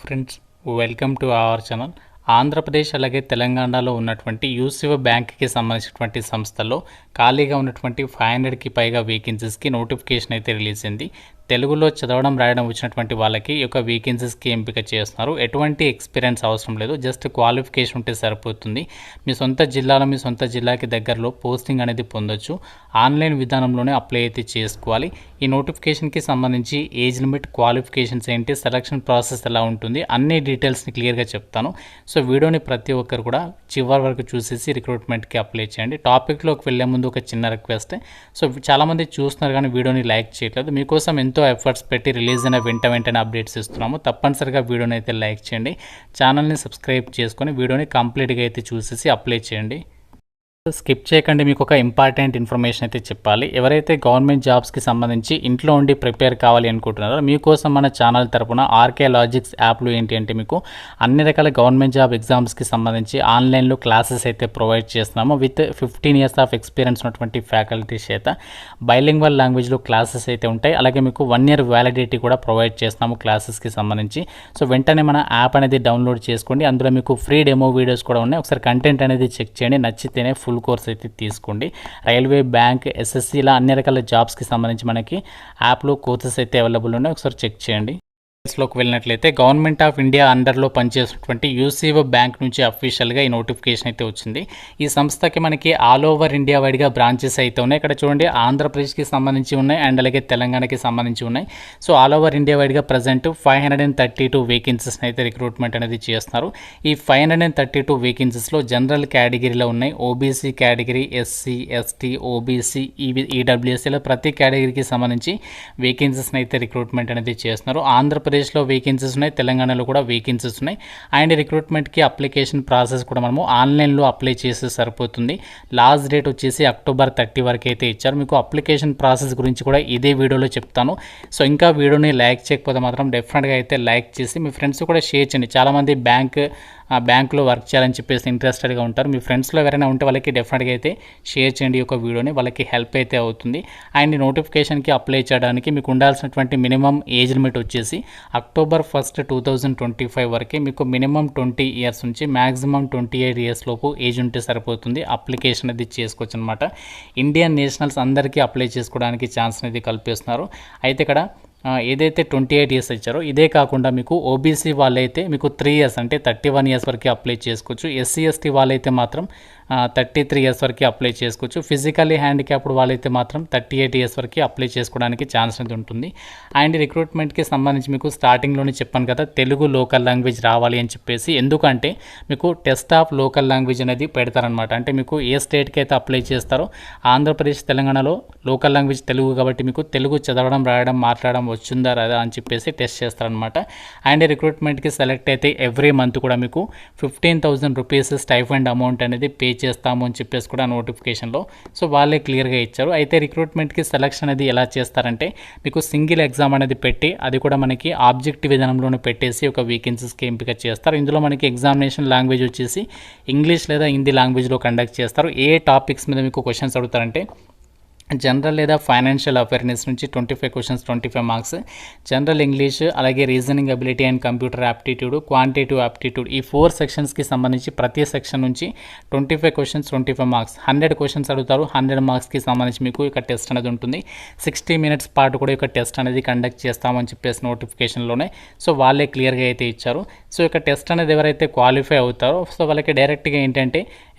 Friends, welcome to our channel. Andhra Pradesh అలాగే తెలంగాణలో ఉన్నటువంటి యూసివ్ బ్యాంక్కి సంబంధించినటువంటి సంస్థల్లో ఖాళీగా ఉన్నటువంటి 500కి పైగా వేకెన్సీస్కి నోటిఫికేషన్ అయితే రిలీజ్ అయింది. తెలుగులో చదవడం రాయడం వచ్చినటువంటి వాళ్ళకి ఈ యొక్క వేకెన్సీస్కి ఎంపిక చేస్తున్నారు. ఎటువంటి ఎక్స్పీరియన్స్ అవసరం లేదు, జస్ట్ క్వాలిఫికేషన్ ఉంటే సరిపోతుంది. మీ సొంత జిల్లాలో మీ సొంత జిల్లాకి దగ్గరలో పోస్టింగ్ అనేది పొందొచ్చు. ఆన్లైన్ విధానంలోనే అప్లై అయితే చేసుకోవాలి. ఈ నోటిఫికేషన్కి సంబంధించి ఏజ్ లిమిట్, క్వాలిఫికేషన్స్ ఏంటి, సెలక్షన్ ప్రాసెస్ ఎలా ఉంటుంది, అన్ని డీటెయిల్స్ని క్లియర్గా చెప్తాను. సో వీడియోని ప్రతి ఒక్కరు కూడా చివరి వరకు చూసేసి రిక్రూట్మెంట్కి అప్లై చేయండి. టాపిక్లోకి వెళ్ళే ముందు ఒక చిన్న రిక్వెస్ట్. సో చాలామంది చూస్తున్నారు కానీ వీడియోని లైక్ చేయట్లేదు. మీకోసం ఎంతో ఎఫర్ట్స్ పెట్టి రిలీజ్ అయిన వెంటనే అప్డేట్స్ ఇస్తున్నాము. తప్పనిసరిగా వీడియోని అయితే లైక్ చేయండి, ఛానల్ని సబ్స్క్రైబ్ చేసుకొని వీడియోని కంప్లీట్గా అయితే చూసేసి అప్లై చేయండి. స్కిప్ చేయకండి. మీకు ఒక ఇంపార్టెంట్ ఇన్ఫర్మేషన్ అయితే చెప్పాలి. ఎవరైతే గవర్నమెంట్ జాబ్స్కి సంబంధించి ఇంట్లో ఉండి ప్రిపేర్ కావాలి అనుకుంటున్నారో మీకోసం మన ఛానల్ తరపున ఆర్కే లాజిక్స్ యాప్లు ఏంటి అంటే మీకు అన్ని రకాల గవర్నమెంట్ జాబ్ ఎగ్జామ్స్కి సంబంధించి ఆన్లైన్లో క్లాసెస్ అయితే ప్రొవైడ్ చేస్తున్నాము. విత్ 15 years ఆఫ్ ఎక్స్పీరియన్స్ ఉన్నటువంటి ఫ్యాకల్టీ చేత బైలింగ్వల్ లాంగ్వేజ్లో క్లాసెస్ అయితే ఉంటాయి. అలాగే మీకు 1 year వ్యాలిడిటీ కూడా ప్రొవైడ్ చేస్తున్నాము క్లాసెస్కి సంబంధించి. సో వెంటనే మన యాప్ అనేది డౌన్లోడ్ చేసుకోండి. అందులో మీకు ఫ్రీ డెమో వీడియోస్ కూడా ఉన్నాయి. ఒకసారి కంటెంట్ అనేది చెక్ చేయండి, నచ్చితేనే ఫుల్ కోర్స్ అయితే తీసుకోండి. రైల్వే, బ్యాంక్, ఎస్ఎస్సి ఇలా అన్ని రకాల జాబ్స్కి సంబంధించి మనకి యాప్లో కోర్సెస్ అయితే అవైలబుల్ ఉన్నాయి. ఒకసారి చెక్ చేయండి. లోకి వెళ్ళినట్లయితే గవర్నమెంట్ ఆఫ్ ఇండియా అండర్లో పనిచేసినటువంటి యూసీవ్ బ్యాంక్ నుంచి అఫీషియల్గా ఈ నోటిఫికేషన్ అయితే వచ్చింది. ఈ సంస్థకి మనకి ఆల్ ఓవర్ ఇండియా వైడ్గా బ్రాంచెస్ అయితే ఉన్నాయి. ఇక్కడ చూడండి, ఆంధ్రప్రదేశ్కి సంబంధించి ఉన్నాయి అండ్ అలాగే తెలంగాణకి సంబంధించి ఉన్నాయి. సో ఆల్ ఓవర్ ఇండియా వైడ్గా ప్రజెంట్ 532 వేకెన్సీస్ని అయితే రిక్రూట్మెంట్ అనేది చేస్తున్నారు. ఈ 532 వేకెన్సీస్లో జనరల్ కేటగిరీలో ఉన్నాయి, OBC category, SC, ST, OBC, EWS ఇలా ప్రతి కేటగిరీకి సంబంధించి వేకెన్సీస్ని అయితే రిక్రూట్మెంట్ అనేది చేస్తున్నారు. ఆంధ్రప్రదేశ్లో వేకెన్సీస్ ఉన్నాయి, తెలంగాణలో కూడా వేకెన్సీస్ ఉన్నాయి. అండ్ రిక్రూట్మెంట్కి అప్లికేషన్ ప్రాసెస్ కూడా మనము ఆన్లైన్లో అప్లై చేస్తే సరిపోతుంది. లాస్ట్ డేట్ వచ్చేసి October 30 వరకు అయితే ఇచ్చారు. మీకు అప్లికేషన్ ప్రాసెస్ గురించి కూడా ఇదే వీడియోలో చెప్తాను. సో ఇంకా వీడియోని లైక్ చేయకపోతే మాత్రం డెఫినెట్గా అయితే లైక్ చేసి మీ ఫ్రెండ్స్ కూడా షేర్ చేయండి. చాలామంది బ్యాంకులో వర్క్ చేయాలని చెప్పేసి ఇంట్రెస్టెడ్గా ఉంటారు. మీ ఫ్రెండ్స్లో ఎవరైనా ఉంటే వాళ్ళకి డెఫినెట్గా అయితే షేర్ చేయండి. ఒక వీడియోని వాళ్ళకి హెల్ప్ అయితే అవుతుంది. అండ్ నోటిఫికేషన్కి అప్లై చేయడానికి మీకు ఉండాల్సినటువంటి మినిమం ఏజ్ లిమిట్ వచ్చేసి October 1, 2025 వరకే. మీకు మినిమం 20 years నుంచి మ్యాక్సిమం 28 years లోపు ఏజ్ ఉంటే సరిపోతుంది. అప్లికేషన్ అది చేసుకోవచ్చు అనమాట. ఇండియన్ నేషనల్స్ అందరికీ అప్లై చేసుకోవడానికి ఛాన్స్ అనేది కల్పిస్తున్నారు. అయితే ఇక్కడ ఏదైతే 28 years ఇచ్చారో ఇదే కాకుండా మీకు ఓబీసీ వాళ్ళైతే మీకు 3 years అంటే 31 years వరకు అప్లై చేసుకోవచ్చు. ఎస్సీ, ఎస్టీ వాళ్ళైతే మాత్రం 33 years వరకు అప్లై చేసుకోవచ్చు. ఫిజికల్లీ హ్యాండిక్యాప్డ్ వాళ్ళైతే మాత్రం 38 years వరకు అప్లై చేసుకోవడానికి ఛాన్స్ అనేది ఉంటుంది. అండ్ రిక్రూట్మెంట్కి సంబంధించి మీకు స్టార్టింగ్లోనే చెప్పాను కదా, తెలుగు లోకల్ లాంగ్వేజ్ రావాలి అని చెప్పేసి. ఎందుకంటే మీకు టెస్ట్ ఆఫ్ లోకల్ లాంగ్వేజ్ అనేది పెడతారనమాట. అంటే మీకు ఏ స్టేట్కి అయితే అప్లై చేస్తారో ఆంధ్రప్రదేశ్, తెలంగాణలో లోకల్ లాంగ్వేజ్ తెలుగు కాబట్టి మీకు తెలుగు చదవడం, రాయడం, మాట్లాడడం వచ్చిందా రాదా అని చెప్పేసి టెస్ట్ చేస్తారనమాట. అండ్ రిక్రూట్మెంట్కి సెలెక్ట్ అయితే ఎవ్రీ మంత్ కూడా మీకు 15,000 రూపీస్ స్టైఫండ్ అమౌంట్ అనేది పే చేస్తాము అని చెప్పేసి కూడా నోటిఫికేషన్లో సో వాళ్ళే క్లియర్గా ఇచ్చారు. అయితే రిక్రూట్మెంట్కి సెలక్షన్ అనేది ఎలా చేస్తారంటే మీకు సింగిల్ ఎగ్జామ్ అనేది పెట్టి అది కూడా మనకి ఆబ్జెక్టివ్ విధానంలోనే పెట్టేసి ఒక వేకెన్సీస్కి ఎంపిక చేస్తారు. ఇందులో మనకి ఎగ్జామినేషన్ లాంగ్వేజ్ వచ్చేసి ఇంగ్లీష్ లేదా హిందీ లాంగ్వేజ్లో కండక్ట్ చేస్తారు. ఏ టాపిక్స్ మీద మీకు క్వశ్చన్స్ అడుగుతారంటే జనరల్ లేదా ఫైనాన్షియల్ అవేర్నెస్ నుంచి 25 questions, 25 marks, జనరల్ ఇంగ్లీష్, అలాగే reasoning ability and computer aptitude, quantitative aptitude ఈ 4 sectionsకి సంబంధించి ప్రతి సెక్షన్ నుంచి 25 questions, 25 marks, 100 questions అడుగుతారు. 100 marksకి సంబంధించి మీకు ఇక టెస్ట్ అనేది ఉంటుంది. 60 minutes పాటు కూడా ఇక టెస్ట్ అనేది కండక్ట్ చేస్తామని చెప్పేసి నోటిఫికేషన్లోనే సో వాళ్ళే క్లియర్గా అయితే ఇచ్చారు. సో ఇక టెస్ట్ అనేది ఎవరైతే క్వాలిఫై అవుతారో సో వాళ్ళకి డైరెక్ట్గా ఏంటంటే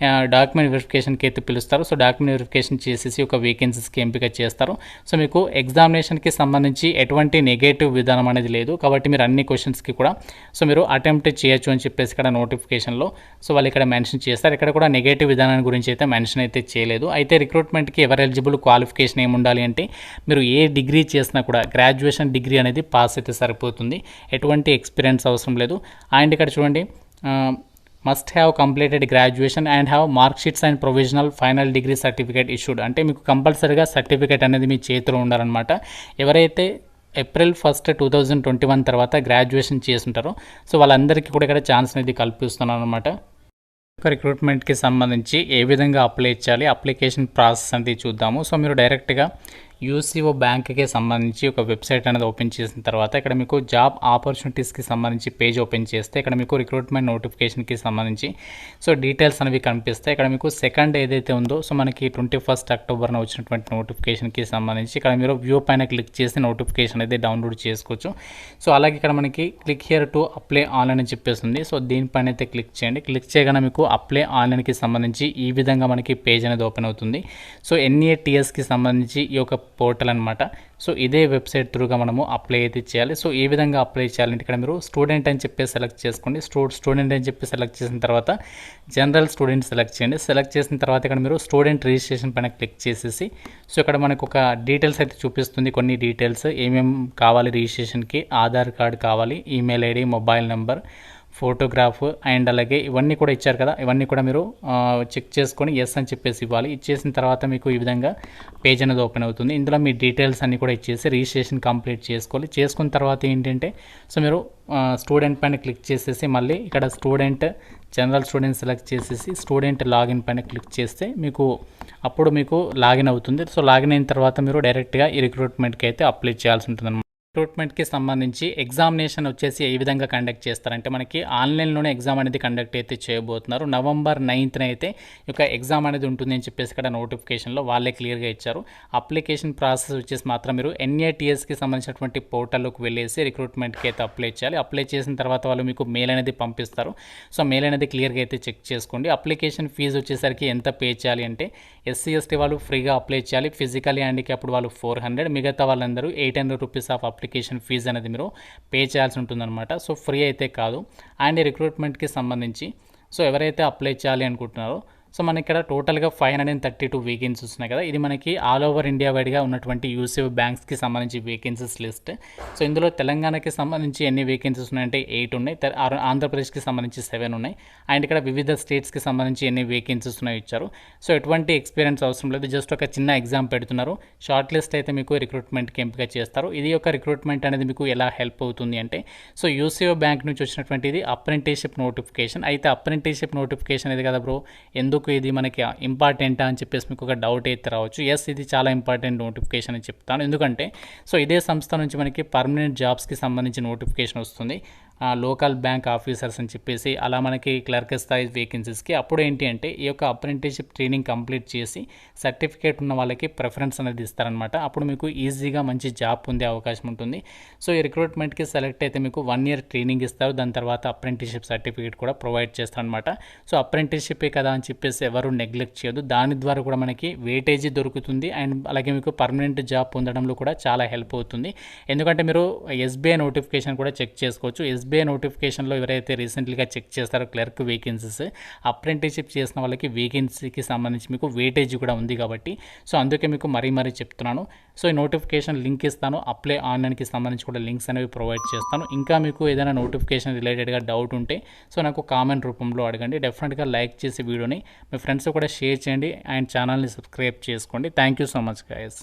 డాక్యుమెంట్ వెరిఫికేషన్కి అయితే పిలుస్తారు. సో డాక్యుమెంట్ వెరిఫికేషన్ చేసేసి ఒక వేకెన్సీస్కి ఎంపిక చేస్తారు. సో మీకు ఎగ్జామినేషన్కి సంబంధించి ఎటువంటి నెగటివ్ విధానం అనేది లేదు కాబట్టి మీరు అన్ని క్వశ్చన్స్కి కూడా సో మీరు అటెంప్ట్ చేయొచ్చు అని చెప్పేసి ఇక్కడ నోటిఫికేషన్లో సో వాళ్ళు ఇక్కడ మెన్షన్ చేస్తారు. ఇక్కడ కూడా నెగటివ్ విధానం గురించి అయితే మెన్షన్ అయితే చేయలేదు. అయితే రిక్రూట్మెంట్కి ఎవరు ఎలిజిబుల్, క్వాలిఫికేషన్ ఏమి ఉండాలి అంటే మీరు ఏ డిగ్రీ చేసినా కూడా గ్రాడ్యుయేషన్ డిగ్రీ అనేది పాస్ అయితే సరిపోతుంది. ఎటువంటి ఎక్స్పీరియన్స్ అవసరం లేదు. అండ్ ఇక్కడ చూడండి, must have completed graduation and have mark sheets and provisional final degree certificate issued. అంటే మీకు కంపల్సరీగా సర్టిఫికేట్ అనేది మీ చేతిలో ఉండాలన్నమాట. ఎవరైతే April 1, 2021 తర్వాత గ్రాడ్యుయేషన్ చేసుంటారో సో వాళ్ళందరికీ కూడా ఇక్కడ ఛాన్స్ అనేది కల్పిస్తున్నాను అనమాట. రిక్రూట్మెంట్కి సంబంధించి ఏ విధంగా అప్లై చేయాలి, అప్లికేషన్ ప్రాసెస్ అనేది చూద్దాము. సో మీరు డైరెక్ట్గా యూసీఓ బ్యాంక్కి సంబంధించి ఒక వెబ్సైట్ అనేది ఓపెన్ చేసిన తర్వాత ఇక్కడ మీకు జాబ్ ఆపర్చునిటీస్కి సంబంధించి పేజ్ ఓపెన్ చేస్తే ఇక్కడ మీకు రిక్రూట్మెంట్ నోటిఫికేషన్కి సంబంధించి సో డీటెయిల్స్ అనేవి కనిపిస్తాయి. ఇక్కడ మీకు సెకండ్ ఏదైతే ఉందో సో మనకి 21 అక్టోబర్న వచ్చినటువంటి నోటిఫికేషన్కి సంబంధించి ఇక్కడ మీరు వ్యూ పైన క్లిక్ చేసి నోటిఫికేషన్ అయితే డౌన్లోడ్ చేసుకోవచ్చు. సో అలాగే ఇక్కడ మనకి click here to apply online అని చెప్పేస్తుంది. సో దీనిపైన అయితే క్లిక్ చేయండి. క్లిక్ చేయగానే మీకు అప్లై ఆన్లైన్కి సంబంధించి ఈ విధంగా మనకి పేజ్ అనేది ఓపెన్ అవుతుంది. సో ఎన్ఏటిఎస్కి సంబంధించి ఈ యొక్క పోర్టల్ అనమాట. సో ఇదే వెబ్సైట్ త్రూగా మనము అప్లై అయితే చేయాలి. సో ఏ విధంగా అప్లై చేయాలంటే ఇక్కడ మీరు స్టూడెంట్ అని చెప్పి సెలెక్ట్ చేసుకోండి. స్టూడెంట్ అని చెప్పి సెలెక్ట్ చేసిన తర్వాత జనరల్ స్టూడెంట్ సెలెక్ట్ చేయండి. సెలెక్ట్ చేసిన తర్వాత ఇక్కడ మీరు స్టూడెంట్ రిజిస్ట్రేషన్ పైన క్లిక్ చేసేసి సో ఇక్కడ మనకు ఒక డీటెయిల్స్ అయితే చూపిస్తుంది. కొన్ని డీటెయిల్స్ ఏమేమి కావాలి రిజిస్ట్రేషన్కి, ఆధార్ కార్డ్ కావాలి, email ID, mobile number, photograph and అలాగే ఇవన్నీ కూడా ఇచ్చారు కదా, ఇవన్నీ కూడా మీరు చెక్ చేసుకొని ఎస్ అని చెప్పేసి ఇవ్వాలి. ఇచ్చేసిన తర్వాత మీకు ఈ విధంగా పేజ్ అనేది ఓపెన్ అవుతుంది. ఇందులో మీ డీటెయిల్స్ అన్నీ కూడా ఇచ్చేసి రిజిస్ట్రేషన్ కంప్లీట్ చేసుకోవాలి. చేసుకున్న తర్వాత ఏంటంటే సో మీరు స్టూడెంట్ పైన క్లిక్ చేసేసి మళ్ళీ ఇక్కడ జనరల్ స్టూడెంట్ సెలెక్ట్ చేసేసి స్టూడెంట్ లాగిన్ పైన క్లిక్ చేస్తే మీకు అప్పుడు మీకు లాగిన్ అవుతుంది. సో లాగిన్ అయిన తర్వాత మీరు డైరెక్ట్గా ఈ రిక్రూట్మెంట్కి అయితే అప్లై చేయాల్సి ఉంటుంది. రిక్రూట్మెంట్కి సంబంధించి ఎగ్జామినేషన్ వచ్చేసి ఏ విధంగా కండక్ట్ చేస్తారంటే మనకి ఆన్లైన్లోనే ఎగ్జామ్ అనేది కండక్ట్ అయితే చేయబోతున్నారు. నవంబర్ 9th అయితే ఈ యొక్క ఎగ్జామ్ అనేది ఉంటుంది అని చెప్పేసి ఇక్కడ నోటిఫికేషన్లో వాళ్ళే క్లియర్గా ఇచ్చారు. అప్లికేషన్ ప్రాసెస్ వచ్చేసి మాత్రం మీరు ఎన్ఏటిఎస్కి సంబంధించినటువంటి పోర్టల్లోకి వెళ్ళేసి రిక్రూట్మెంట్కి అయితే అప్లై చేయాలి. అప్లై చేసిన తర్వాత వాళ్ళు మీకు మెయిల్ అనేది పంపిస్తారు. సో మెయిల్ అనేది క్లియర్గా అయితే చెక్ చేసుకోండి. అప్లికేషన్ ఫీజు వచ్చేసరికి ఎంత పే చేయాలి అంటే ఎస్సీ ఎస్టీ వాళ్ళు ఫ్రీగా అప్లై చేయాలి. ఫిజికలీ హ్యాండిక్యాప్డ్ వాళ్ళు 400, మిగతా వాళ్ళందరూ 800 రూపీస్ ఆఫ్ అప్లికేషన్ ఫీజు అనేది మీరు పే చేయాల్సి ఉంటుందన్నమాట. సో ఫ్రీ అయితే కాదు. అండ్ రిక్రూట్మెంట్కి సంబంధించి సో ఎవరైతే అప్లై చేయాలి అనుకుంటున్నారో సో మనకి ఇక్కడ టోటల్గా 532 వేకెన్సీస్ ఉన్నాయి కదా, ఇది మనకి ఆల్ ఓవర్ ఇండియా వైడ్గా ఉన్నటువంటి యూసీఓ బ్యాంక్స్కి సంబంధించి వేకెన్సీస్ లిస్ట్. సో ఇందులో తెలంగాణకి సంబంధించి ఎన్ని వేకెన్సీస్ ఉన్నాయంటే 8 ఉన్నాయి, ఆంధ్రప్రదేశ్కి సంబంధించి 7 ఉన్నాయి, అండ్ ఇక్కడ వివిధ స్టేట్స్కి సంబంధించి ఎన్ని వేకెన్సీస్ ఉన్నాయో ఇచ్చారు. సో ఎటువంటి ఎక్స్పీరియన్స్ అవసరం లేదు, జస్ట్ ఒక చిన్న ఎగ్జామ్ పెడుతున్నారు. షార్ట్ లిస్ట్ అయితే మీకు రిక్రూట్మెంట్కి ఎంపిక చేస్తారు. ఇది యొక్క రిక్రూట్మెంట్ అనేది మీకు ఎలా హెల్ప్ అవుతుంది అంటే సో యూసీఓ బ్యాంక్ నుంచి వచ్చినటువంటిది అప్రెంటిస్షిప్ నోటిఫికేషన్. అయితే అప్రెంటిస్షిప్ నోటిఫికేషన్ ఇది కదా బ్రో, ఎందుకు ఇది మనకి ఇంపార్టెంటా అని చెప్పేసి మీకు ఒక డౌట్ అయితే రావచ్చు. ఎస్, ఇది చాలా ఇంపార్టెంట్ నోటిఫికేషన్ అని చెప్తాను. ఎందుకంటే సో ఇదే సంస్థ నుంచి మనకి పర్మనెంట్ జాబ్స్కి సంబంధించి నోటిఫికేషన్ వస్తుంది, లోకల్ బ్యాంక్ ఆఫీసర్స్ అని చెప్పేసి, అలా మనకి క్లర్క్ స్థాయి వేకెన్సీస్కి. అప్పుడు ఏంటి అంటే ఈ యొక్క అప్రెంటిస్షిప్ ట్రైనింగ్ కంప్లీట్ చేసి సర్టిఫికేట్ ఉన్న వాళ్ళకి ప్రిఫరెన్స్ అనేది ఇస్తారనమాట. అప్పుడు మీకు ఈజీగా మంచి జాబ్ పొందే అవకాశం ఉంటుంది. సో ఈ రిక్రూట్మెంట్కి సెలెక్ట్ అయితే మీకు 1 year ట్రైనింగ్ ఇస్తారు. దాని తర్వాత అప్రెంటిస్షిప్ సర్టిఫికేట్ కూడా ప్రొవైడ్ చేస్తారనమాట. సో అప్రెంటిస్షిప్పే కదా అని చెప్పేసి ఎవరు నెగ్లెక్ట్ చేయదు. దాని ద్వారా కూడా మనకి వెయిటేజీ దొరుకుతుంది అండ్ అలాగే మీకు పర్మనెంట్ జాబ్ పొందడంలో కూడా చాలా హెల్ప్ అవుతుంది. ఎందుకంటే మీరు ఎస్బీఐ నోటిఫికేషన్ కూడా చెక్ చేసుకోవచ్చు. ఎస్బీఐ నోటిఫికేషన్లో ఎవరైతే రీసెంట్లీగా చెక్ చేస్తారో క్లర్క్ వేకెన్సీస్, అప్రెంటిస్షిప్ చేసిన వాళ్ళకి వేకెన్సీకి సంబంధించి మీకు వెయిటేజ్ కూడా ఉంది కాబట్టి సో అందుకే మీకు మరీ చెప్తున్నాను. సో ఈ నోటిఫికేషన్ లింక్ ఇస్తాను, అప్లై ఆన్లైన్కి సంబంధించి కూడా లింక్స్ అనేవి ప్రొవైడ్ చేస్తాను. ఇంకా మీకు ఏదైనా నోటిఫికేషన్ రిలేటెడ్గా డౌట్ ఉంటే సో నాకు కామెంట్ రూపంలో అడగండి. డెఫినెట్గా లైక్ చేసి వీడియోని మీ ఫ్రెండ్స్ కూడా షేర్ చేయండి అండ్ ఛానల్ని సబ్స్క్రైబ్ చేసుకోండి. Thank you so much guys.